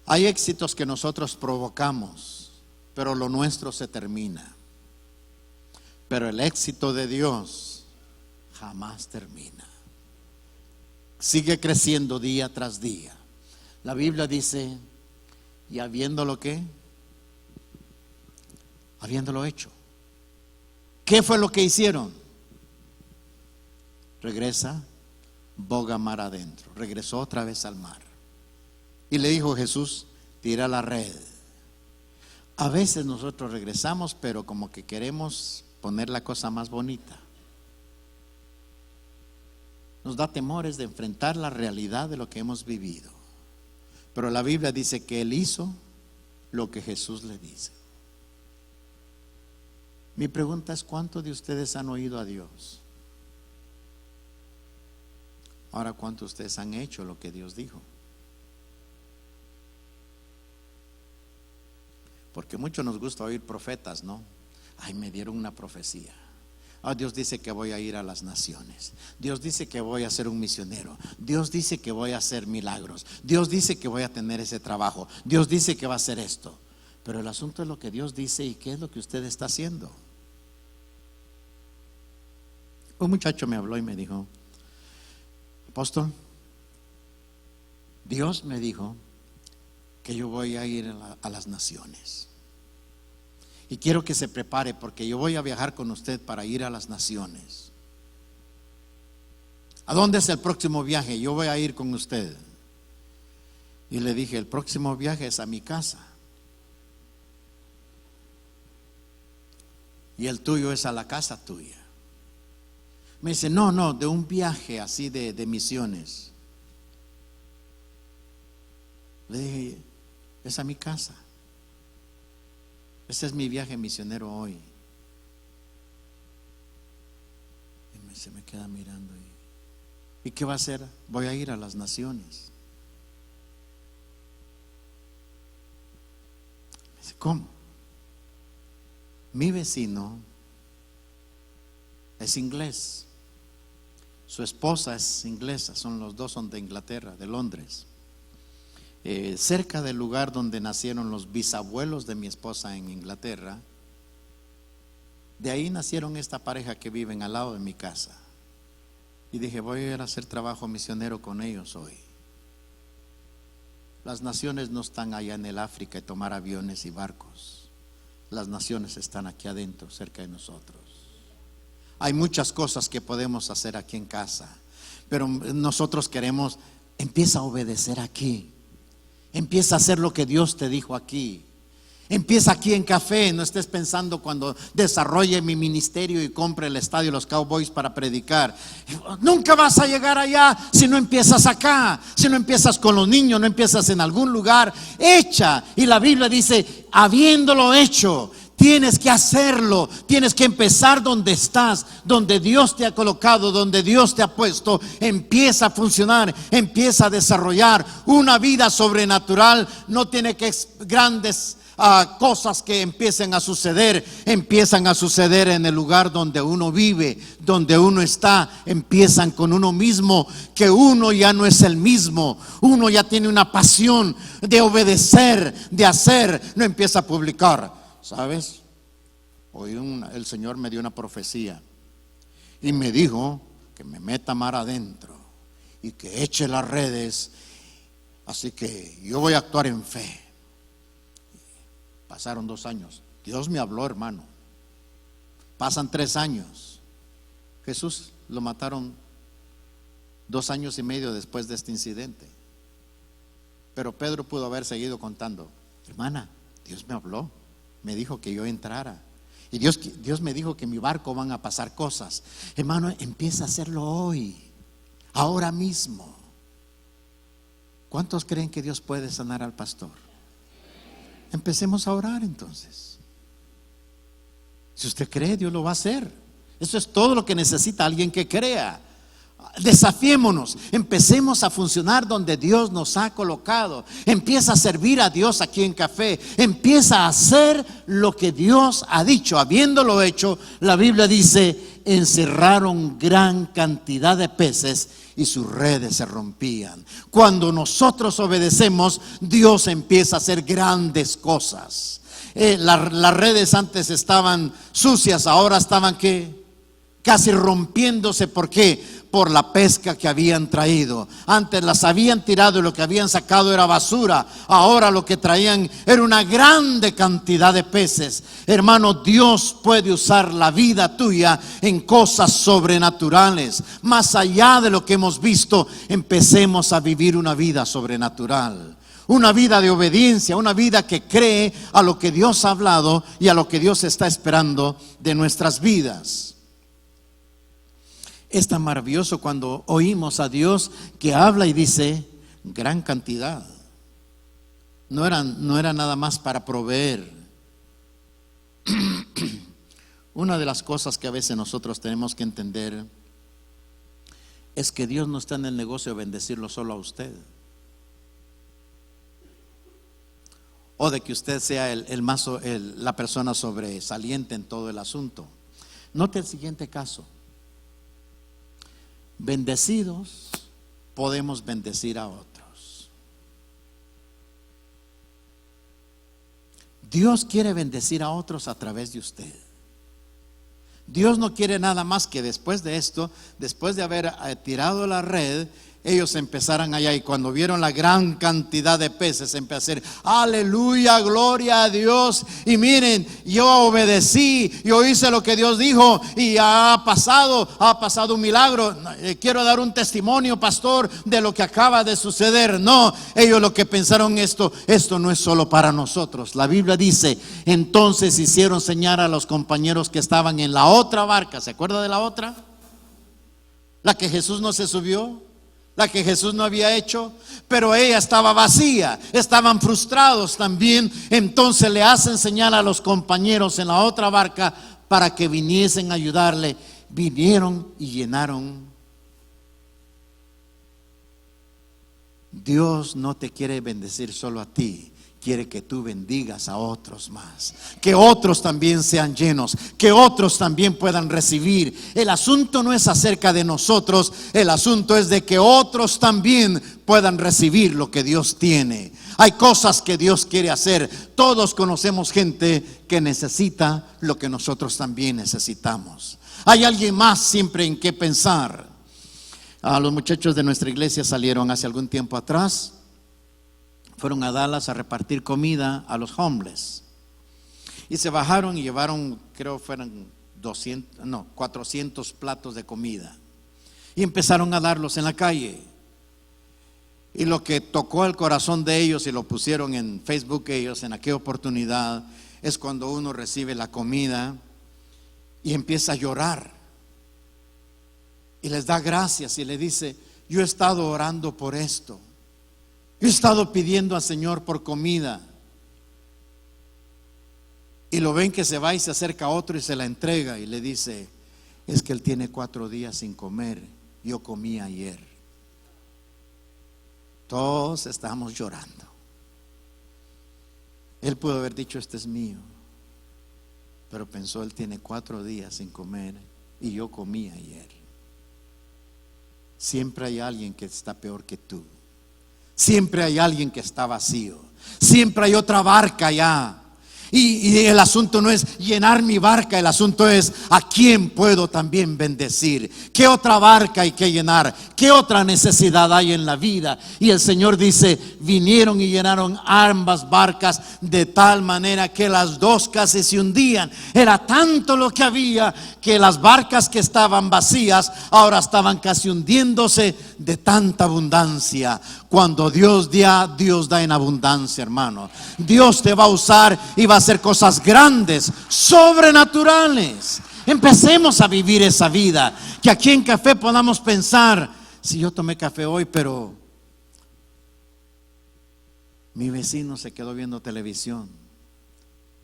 Hay éxitos que nosotros provocamos, pero lo nuestro se termina. Pero el éxito de Dios jamás termina. Sigue creciendo día tras día. La Biblia dice, y habiéndolo ¿qué? Habiéndolo hecho. ¿Qué fue lo que hicieron? Regresa, boga mar adentro. Regresó otra vez al mar. Y le dijo Jesús, tira la red. A veces nosotros regresamos, pero como que queremos poner la cosa más bonita. Nos da temores de enfrentar la realidad de lo que hemos vivido. Pero la Biblia dice que Él hizo lo que Jesús le dice. Mi pregunta es, ¿cuántos de ustedes han oído a Dios? Ahora, ¿cuántos de ustedes han hecho lo que Dios dijo? Porque mucho nos gusta oír profetas, ¿no? Ay, me dieron una profecía. Dios dice que voy a ir a las naciones. Dios dice que voy a ser un misionero. Dios dice que voy a hacer milagros. Dios dice que voy a tener ese trabajo. Dios dice que va a hacer esto. Pero el asunto es lo que Dios dice y qué es lo que usted está haciendo. Un muchacho me habló y me dijo: apóstol, Dios me dijo que yo voy a ir a las naciones. Y quiero que se prepare porque yo voy a viajar con usted para ir a las naciones. ¿A dónde es el próximo viaje? Yo voy a ir con usted. Y le dije: el próximo viaje es a mi casa. Y el tuyo es a la casa tuya. Me dice: no, de un viaje así de misiones. Le dije: es a mi casa. Ese es mi viaje misionero hoy. Y se me queda mirando. ¿Y qué va a hacer? Voy a ir a las naciones. Me dice: ¿cómo? Mi vecino es inglés, su esposa es inglesa, los dos son de Inglaterra, de Londres. Cerca del lugar donde nacieron los bisabuelos de mi esposa en Inglaterra, de ahí nacieron esta pareja que viven al lado de mi casa. Y dije: voy a ir a hacer trabajo misionero con ellos hoy. Las naciones no están allá en el África y tomar aviones y barcos. Las naciones están aquí adentro, cerca de nosotros. Hay muchas cosas que podemos hacer aquí en casa, pero nosotros queremos: empieza a obedecer aquí. Empieza a hacer lo que Dios te dijo aquí. Empieza aquí en Café. No estés pensando cuando desarrolle mi ministerio y compre el estadio de los Cowboys para predicar. Nunca vas a llegar allá si no empiezas acá. Si no empiezas con los niños, no empiezas en algún lugar. Echa. Y la Biblia dice: habiéndolo hecho, tienes que hacerlo. Tienes que empezar donde estás, donde Dios te ha colocado, donde Dios te ha puesto. Empieza a funcionar, empieza a desarrollar una vida sobrenatural. No tiene que grandes cosas que empiecen a suceder, empiezan a suceder en el lugar donde uno vive, donde uno está. Empiezan con uno mismo, que uno ya no es el mismo. Uno ya tiene una pasión de obedecer, de hacer. No empieza a publicar. ¿Sabes? Hoy el Señor me dio una profecía y me dijo que me meta mar adentro y que eche las redes. Así que yo voy a actuar en fe. Pasaron 2 años. Dios me habló, hermano. Pasan 3 años. Jesús lo mataron 2 años y medio después de este incidente. Pero Pedro pudo haber seguido contando: hermana, Dios me habló, me dijo que yo entrara. Y Dios me dijo que en mi barco van a pasar cosas. Hermano, empieza a hacerlo hoy, ahora mismo. ¿Cuántos creen que Dios puede sanar al pastor? Empecemos a orar entonces. Si usted cree, Dios lo va a hacer. Eso es todo lo que necesita alguien que crea. Desafiémonos, empecemos a funcionar donde Dios nos ha colocado. Empieza a servir a Dios aquí en Café. Empieza a hacer lo que Dios ha dicho. Habiéndolo hecho, la Biblia dice: encerraron gran cantidad de peces y sus redes se rompían. Cuando nosotros obedecemos, Dios empieza a hacer grandes cosas. Las redes antes estaban sucias, ahora estaban casi rompiéndose. ¿Por qué? Por la pesca que habían traído. Antes las habían tirado y lo que habían sacado era basura. Ahora lo que traían era una grande cantidad de peces. Hermano, Dios puede usar la vida tuya en cosas sobrenaturales. Más allá de lo que hemos visto, empecemos a vivir una vida sobrenatural. Una vida de obediencia, una vida que cree a lo que Dios ha hablado y a lo que Dios está esperando de nuestras vidas. Es tan maravilloso cuando oímos a Dios que habla y dice: gran cantidad. No era nada más para proveer. Una de las cosas que a veces nosotros tenemos que entender es que Dios no está en el negocio de bendecirlo solo a usted, o de que usted sea la persona sobresaliente en todo el asunto. Note el siguiente caso: bendecidos podemos bendecir a otros. Dios quiere bendecir a otros a través de usted. Dios no quiere nada más que después de esto, después de haber tirado la red, ellos empezaran allá, y cuando vieron la gran cantidad de peces, empezaron a decir: aleluya, gloria a Dios. Y miren, yo obedecí, yo hice lo que Dios dijo, y ha pasado un milagro. Quiero dar un testimonio, pastor, de lo que acaba de suceder. No, ellos lo que pensaron: esto no es solo para nosotros. La Biblia dice: entonces hicieron señal a los compañeros que estaban en la otra barca. ¿Se acuerda de la otra? La que Jesús no se subió, la que Jesús no había hecho, pero ella estaba vacía, estaban frustrados también. Entonces le hacen señal a los compañeros en la otra barca para que viniesen a ayudarle. Vinieron y llenaron. Dios no te quiere bendecir solo a ti, quiere que tú bendigas a otros más, que otros también sean llenos, que otros también puedan recibir. El asunto no es acerca de nosotros, el asunto es de que otros también puedan recibir lo que Dios tiene. Hay cosas que Dios quiere hacer. Todos conocemos gente que necesita lo que nosotros también necesitamos. Hay alguien más siempre en qué pensar. Los muchachos de nuestra iglesia salieron hace algún tiempo atrás. Fueron a Dallas a repartir comida a los homeless. Y se bajaron y llevaron, creo fueron 400 platos de comida. Y empezaron a darlos en la calle. Y lo que tocó el corazón de ellos, y lo pusieron en Facebook ellos en aquella oportunidad, es cuando uno recibe la comida y empieza a llorar. Y les da gracias y le dice: yo he estado orando por esto. Yo he estado pidiendo al Señor por comida. Y lo ven que se va y se acerca a otro y se la entrega y le dice: es que él tiene 4 días sin comer, yo comí ayer. Todos estamos llorando. Él pudo haber dicho: este es mío, pero pensó: él tiene 4 días sin comer y yo comí ayer. Siempre hay alguien que está peor que tú. Siempre hay alguien que está vacío. Siempre hay otra barca allá. Y el asunto no es llenar mi barca, el asunto es a quién puedo también bendecir. ¿Qué otra barca hay que llenar? ¿Qué otra necesidad hay en la vida? Y el Señor dice: vinieron y llenaron ambas barcas de tal manera que las dos casi se hundían. Era tanto lo que había que las barcas que estaban vacías ahora estaban casi hundiéndose de tanta abundancia. Cuando Dios da en abundancia, hermano. Dios te va a usar y va a hacer cosas grandes, sobrenaturales. Empecemos a vivir esa vida. Que aquí en Café podamos pensar: si yo tomé café hoy, pero mi vecino se quedó viendo televisión,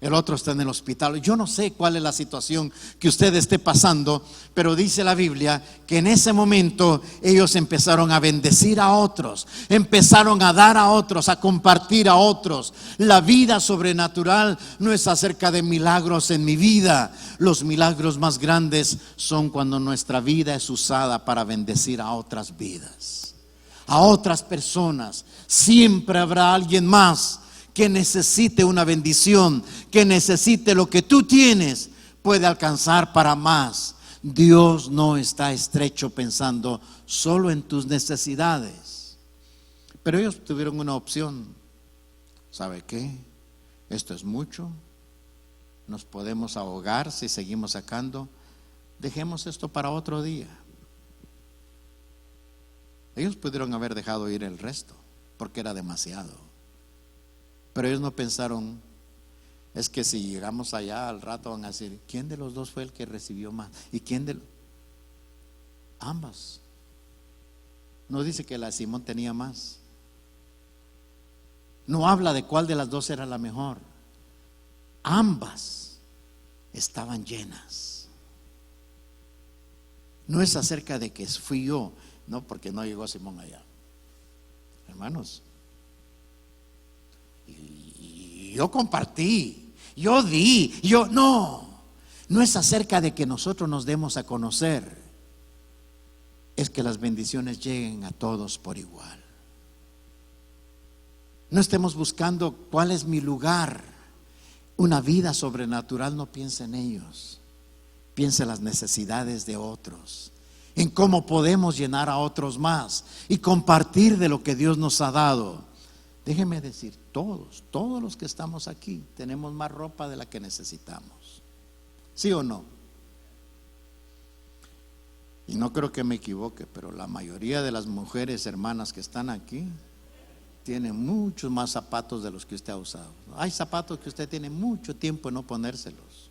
el otro está en el hospital. Yo no sé cuál es la situación que usted esté pasando, pero dice la Biblia que en ese momento ellos empezaron a bendecir a otros, empezaron a dar a otros, a compartir a otros. La vida sobrenatural no es acerca de milagros en mi vida. Los milagros más grandes son cuando nuestra vida es usada para bendecir a otras vidas, a otras personas. Siempre habrá alguien más que necesite una bendición, que necesite lo que tú tienes, puede alcanzar para más. Dios no está estrecho pensando solo en tus necesidades. Pero ellos tuvieron una opción. ¿Sabe qué? Esto es mucho. Nos podemos ahogar si seguimos sacando. Dejemos esto para otro día. Ellos pudieron haber dejado ir el resto porque era demasiado. Pero ellos no pensaron: es que si llegamos allá al rato van a decir: ¿quién de los dos fue el que recibió más? ¿Y quién de ambas? No dice que la de Simón tenía más. No habla de cuál de las dos era la mejor. Ambas estaban llenas. No es acerca de que fui yo, no, porque no llegó Simón allá. Hermanos, yo compartí, yo di, no es acerca de que nosotros nos demos a conocer, es que las bendiciones lleguen a todos por igual. No estemos buscando cuál es mi lugar, una vida sobrenatural no piensa en ellos, piensa en las necesidades de otros, en cómo podemos llenar a otros más y compartir de lo que Dios nos ha dado. Déjeme decir, todos los que estamos aquí tenemos más ropa de la que necesitamos. ¿Sí o no? Y no creo que me equivoque, pero la mayoría de las mujeres hermanas que están aquí tienen muchos más zapatos de los que usted ha usado. Hay zapatos que usted tiene mucho tiempo en no ponérselos.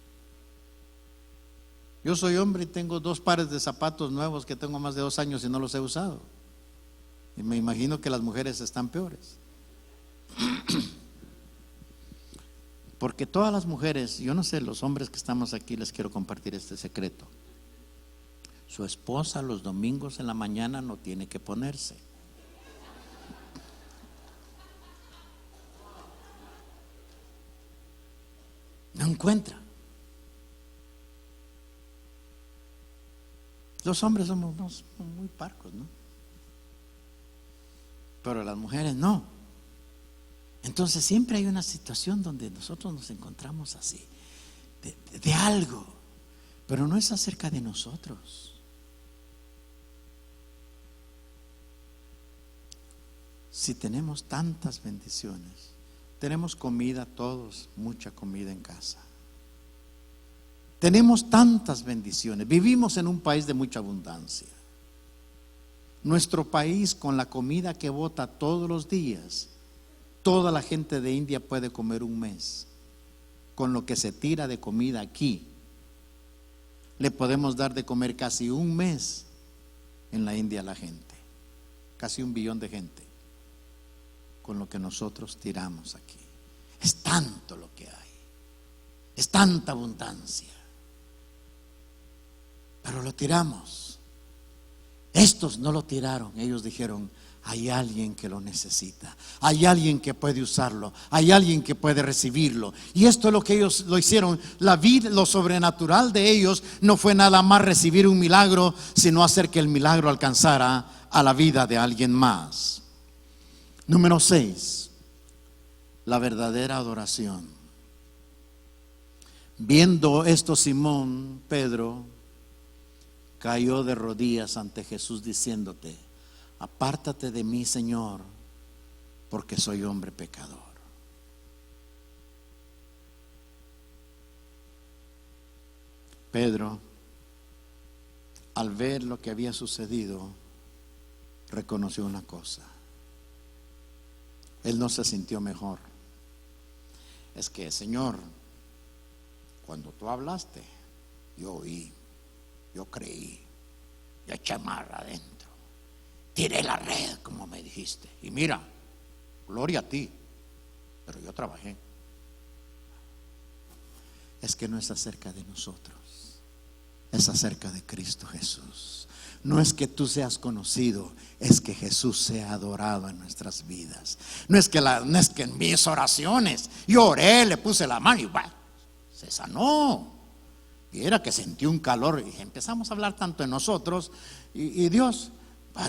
Yo soy hombre y tengo 2 pares de zapatos nuevos que tengo más de 2 años y no los he usado. Y me imagino que las mujeres están peores. Porque todas las mujeres, yo no sé, los hombres que estamos aquí, les quiero compartir este secreto. Su esposa los domingos en la mañana no tiene que ponerse. No encuentra. Los hombres somos muy parcos, ¿no? Pero las mujeres no. Entonces siempre hay una situación donde nosotros nos encontramos así, de algo, pero no es acerca de nosotros. Si tenemos tantas bendiciones, tenemos comida todos, mucha comida en casa. Tenemos tantas bendiciones, vivimos en un país de mucha abundancia. Nuestro país, con la comida que bota todos los días, toda la gente de India puede comer un mes. Con lo que se tira de comida aquí, le podemos dar de comer casi un mes en la India a la gente, casi 1 billón de gente, con lo que nosotros tiramos aquí. Es tanto lo que hay, es tanta abundancia, pero lo tiramos. Estos no lo tiraron, ellos dijeron: hay alguien que lo necesita, hay alguien que puede usarlo, hay alguien que puede recibirlo. Y esto es lo que ellos lo hicieron. La vida, lo sobrenatural de ellos no fue nada más recibir un milagro, sino hacer que el milagro alcanzara a la vida de alguien más. Número 6, la verdadera adoración. Viendo esto, Simón Pedro cayó de rodillas ante Jesús diciéndote: apártate de mí, Señor, porque soy hombre pecador. Pedro, al ver lo que había sucedido, reconoció una cosa. Él no se sintió mejor. Es que, Señor, cuando tú hablaste, yo oí, yo creí, yo eché mar adentro, tiré la red como me dijiste, y mira, gloria a ti, pero yo trabajé. Es que no es acerca de nosotros, es acerca de Cristo Jesús. No es que tú seas conocido, es que Jesús sea adorado en nuestras vidas. No es que en mis oraciones yo oré, le puse la mano y bueno, se sanó. Y era que sentí un calor y empezamos a hablar tanto en nosotros y Dios,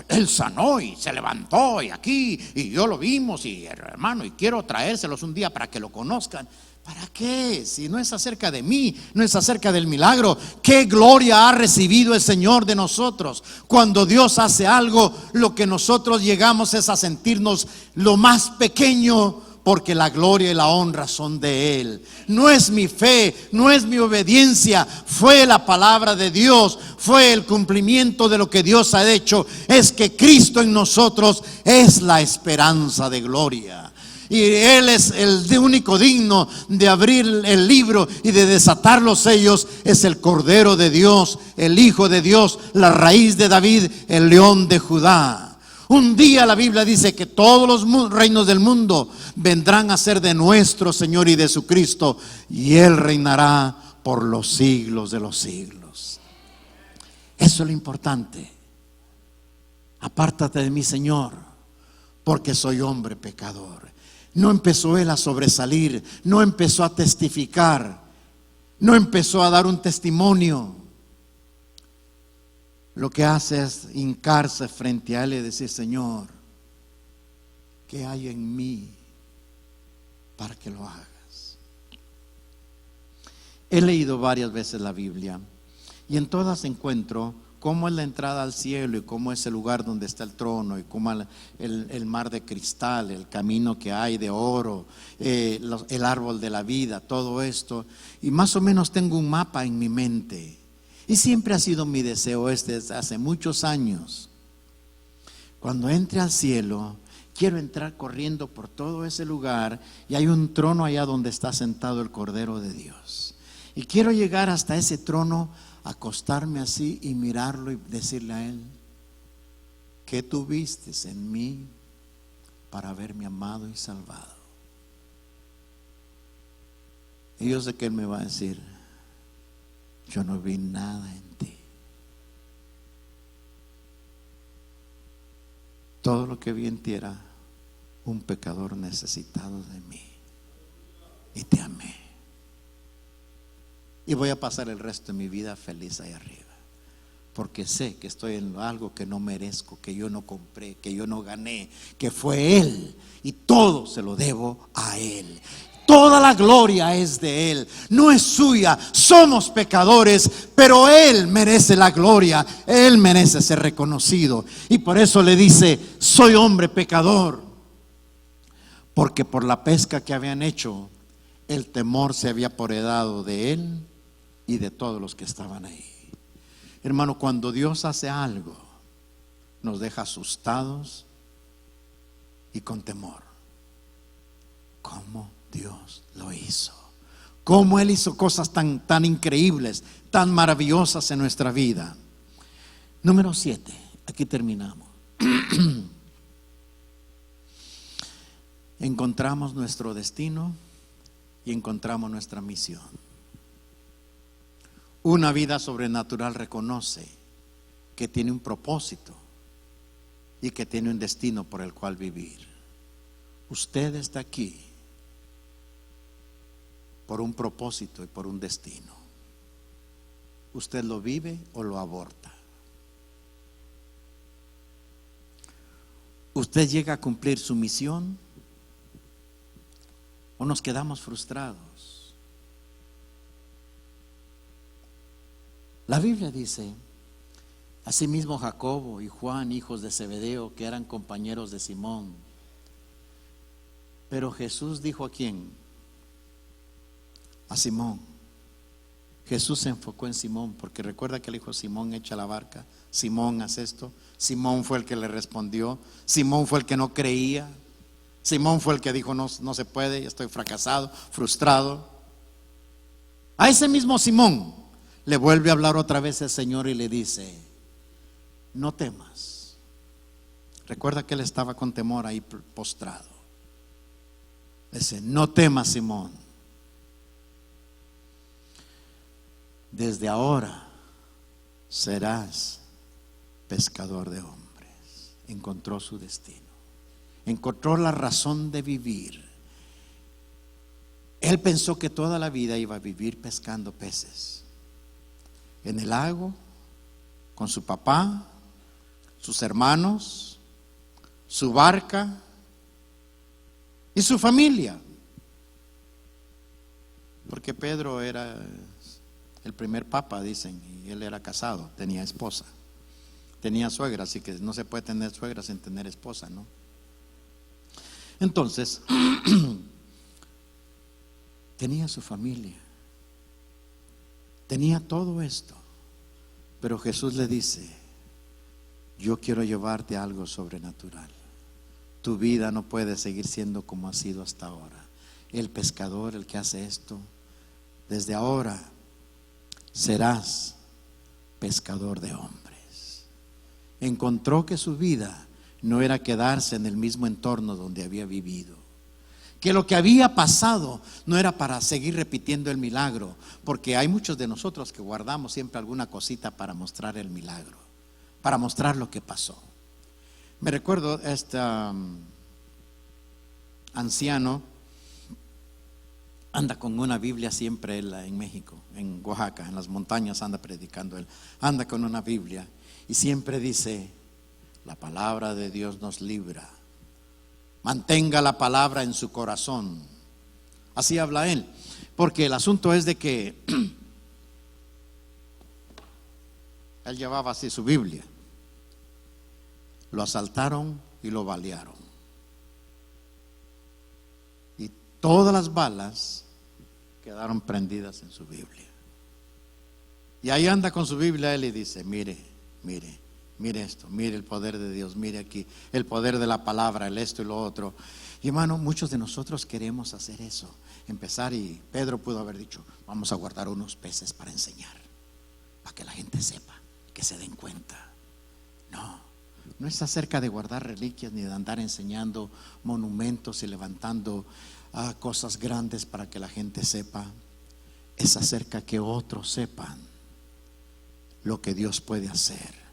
Él sanó y se levantó y aquí y yo lo vimos y hermano, y quiero traérselos un día para que lo conozcan. ¿Para qué? Si no es acerca de mí, no es acerca del milagro. ¿Qué gloria ha recibido el Señor de nosotros? Cuando Dios hace algo, lo que nosotros llegamos es a sentirnos lo más pequeño, porque la gloria y la honra son de Él. No es mi fe, no es mi obediencia, fue la palabra de Dios, fue el cumplimiento de lo que Dios ha hecho. Es que Cristo en nosotros es la esperanza de gloria. Y Él es el único digno de abrir el libro y de desatar los sellos. Es el Cordero de Dios, el Hijo de Dios, la raíz de David, el León de Judá. Un día la Biblia dice que todos los reinos del mundo vendrán a ser de nuestro Señor y de su Cristo, y Él reinará por los siglos de los siglos. Eso es lo importante. Apártate de mí, Señor, porque soy hombre pecador. No empezó él a sobresalir, no empezó a testificar, no empezó a dar un testimonio. Lo que hace es hincarse frente a él y decir: Señor, ¿qué hay en mí para que lo hagas? He leído varias veces la Biblia y en todas encuentro cómo es la entrada al cielo y cómo es el lugar donde está el trono y cómo el mar de cristal, el camino que hay de oro, el árbol de la vida, todo esto. Y más o menos tengo un mapa en mi mente. Y siempre ha sido mi deseo desde hace muchos años. Cuando entre al cielo, quiero entrar corriendo por todo ese lugar y hay un trono allá donde está sentado el Cordero de Dios. Y quiero llegar hasta ese trono, acostarme así y mirarlo y decirle a Él: ¿qué tuviste en mí para haberme amado y salvado? Y yo sé que Él me va a decir: yo no vi nada en ti. Todo lo que vi en ti era un pecador necesitado de mí y te amé. Y voy a pasar el resto de mi vida feliz ahí arriba, porque sé que estoy en algo que no merezco, que yo no compré, que yo no gané, que fue Él, y todo se lo debo a Él. Toda la gloria es de Él, no es suya. Somos pecadores, pero Él merece la gloria, Él merece ser reconocido. Y por eso le dice: soy hombre pecador, porque por la pesca que habían hecho, el temor se había apoderado de Él y de todos los que estaban ahí. Hermano, cuando Dios hace algo, nos deja asustados y con temor. ¿Cómo Dios lo hizo? ¿Cómo Él hizo cosas tan increíbles, tan maravillosas en nuestra vida? Número 7, aquí terminamos. Encontramos nuestro destino y encontramos nuestra misión. Una vida sobrenatural reconoce que tiene un propósito y que tiene un destino por el cual vivir. Usted está aquí por un propósito y por un destino. Usted lo vive o lo aborta. Usted llega a cumplir su misión o nos quedamos frustrados. La Biblia dice: asimismo Jacobo y Juan, hijos de Zebedeo, que eran compañeros de Simón. Pero Jesús dijo: ¿a quién? A Simón. Jesús se enfocó en Simón, porque recuerda que le dijo: Simón, echa la barca. Simón, haz esto. Simón fue el que le respondió. Simón fue el que no creía. Simón fue el que dijo: no se puede, estoy fracasado, frustrado. A ese mismo Simón le vuelve a hablar otra vez el Señor y le dice: no temas. Recuerda que él estaba con temor ahí postrado. Dice: no temas, Simón. Desde ahora serás pescador de hombres. Encontró su destino. Encontró la razón de vivir. Él pensó que toda la vida iba a vivir pescando peces en el lago, con su papá, sus hermanos, su barca y su familia. Porque Pedro era el primer papa, dicen, y él era casado, tenía esposa, tenía suegra, así que no se puede tener suegra sin tener esposa, ¿no? Entonces, tenía su familia, tenía todo esto, pero Jesús le dice: yo quiero llevarte a algo sobrenatural. Tu vida no puede seguir siendo como ha sido hasta ahora. El pescador, el que hace esto, desde ahora serás pescador de hombres. Encontró que su vida no era quedarse en el mismo entorno donde había vivido, que lo que había pasado no era para seguir repitiendo el milagro, porque hay muchos de nosotros que guardamos siempre alguna cosita para mostrar el milagro, para mostrar lo que pasó. Me recuerdo este anciano, anda con una Biblia siempre él en México, en Oaxaca, en las montañas anda predicando él, anda con una Biblia y siempre dice: la palabra de Dios nos libra. Mantenga la palabra en su corazón. Así habla él. Porque el asunto es de que él llevaba así su Biblia. Lo asaltaron y lo balearon. Y todas las balas quedaron prendidas en su Biblia. Y ahí anda con su Biblia él y dice, mire esto, mire el poder de Dios, mire aquí el poder de la palabra, el esto y lo otro. Y hermano, muchos de nosotros queremos hacer eso, empezar, y Pedro pudo haber dicho, vamos a guardar unos peces para enseñar, para que la gente sepa, que se den cuenta. No es acerca de guardar reliquias ni de andar enseñando monumentos y levantando cosas grandes para que la gente sepa. Es acerca que otros sepan lo que Dios puede hacer.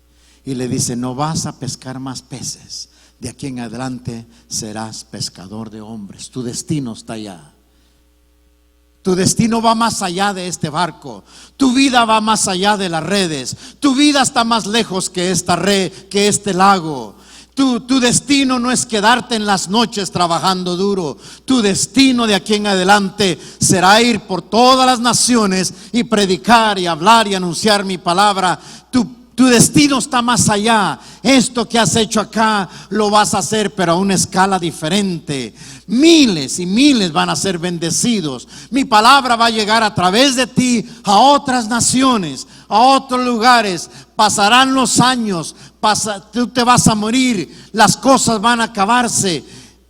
Y le dice, no vas a pescar más peces, de aquí en adelante serás pescador de hombres. Tu destino está allá. Tu destino va más allá de este barco. Tu vida va más allá de las redes. Tu vida está más lejos que esta red, que este lago. Tu destino no es quedarte en las noches trabajando duro. Tu destino de aquí en adelante será ir por todas las naciones y predicar y hablar y anunciar mi palabra. Tu destino está más allá. Esto que has hecho acá lo vas a hacer, pero a una escala diferente. Miles y miles van a ser bendecidos. Mi palabra va a llegar a través de ti a otras naciones, a otros lugares. Pasarán los años, tú te vas a morir, las cosas van a acabarse,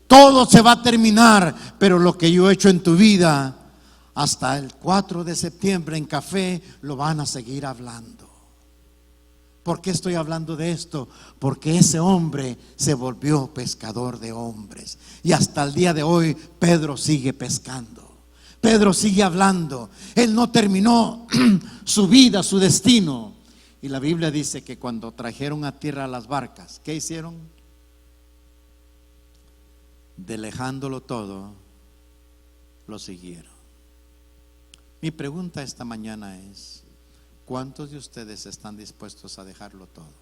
todo se va a terminar, pero lo que yo he hecho en tu vida hasta el 4 de septiembre en café lo van a seguir hablando. ¿Por qué estoy hablando de esto? Porque ese hombre se volvió pescador de hombres. Y hasta el día de hoy Pedro sigue pescando. Pedro sigue hablando. Él no terminó su vida, su destino. Y la Biblia dice que cuando trajeron a tierra las barcas, ¿qué hicieron? Dejándolo todo, lo siguieron. Mi pregunta esta mañana es, ¿cuántos de ustedes están dispuestos a dejarlo todo?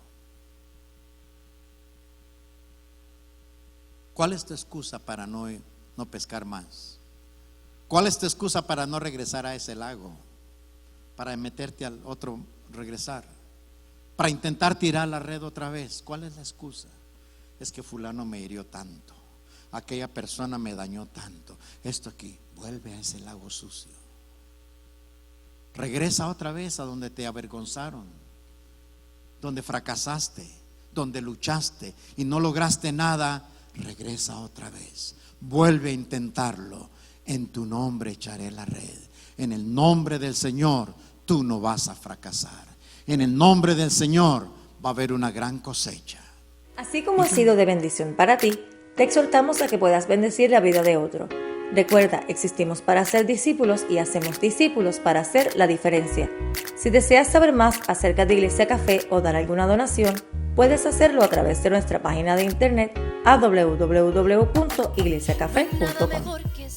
¿Cuál es tu excusa para no pescar más? ¿Cuál es tu excusa para no regresar a ese lago? Para meterte al otro, regresar. Para intentar tirar la red otra vez. ¿Cuál es la excusa? Es que fulano me hirió tanto. Aquella persona me dañó tanto. Esto aquí, vuelve a ese lago sucio. Regresa otra vez a donde te avergonzaron, donde fracasaste, donde luchaste y no lograste nada. Regresa otra vez, vuelve a intentarlo. En tu nombre echaré la red. En el nombre del Señor tú no vas a fracasar. En el nombre del Señor va a haber una gran cosecha. Así como ha sido de bendición para ti, te exhortamos a que puedas bendecir la vida de otro. Recuerda, existimos para ser discípulos y hacemos discípulos para hacer la diferencia. Si deseas saber más acerca de Iglesia Café o dar alguna donación, puedes hacerlo a través de nuestra página de internet a www.iglesiacafé.com.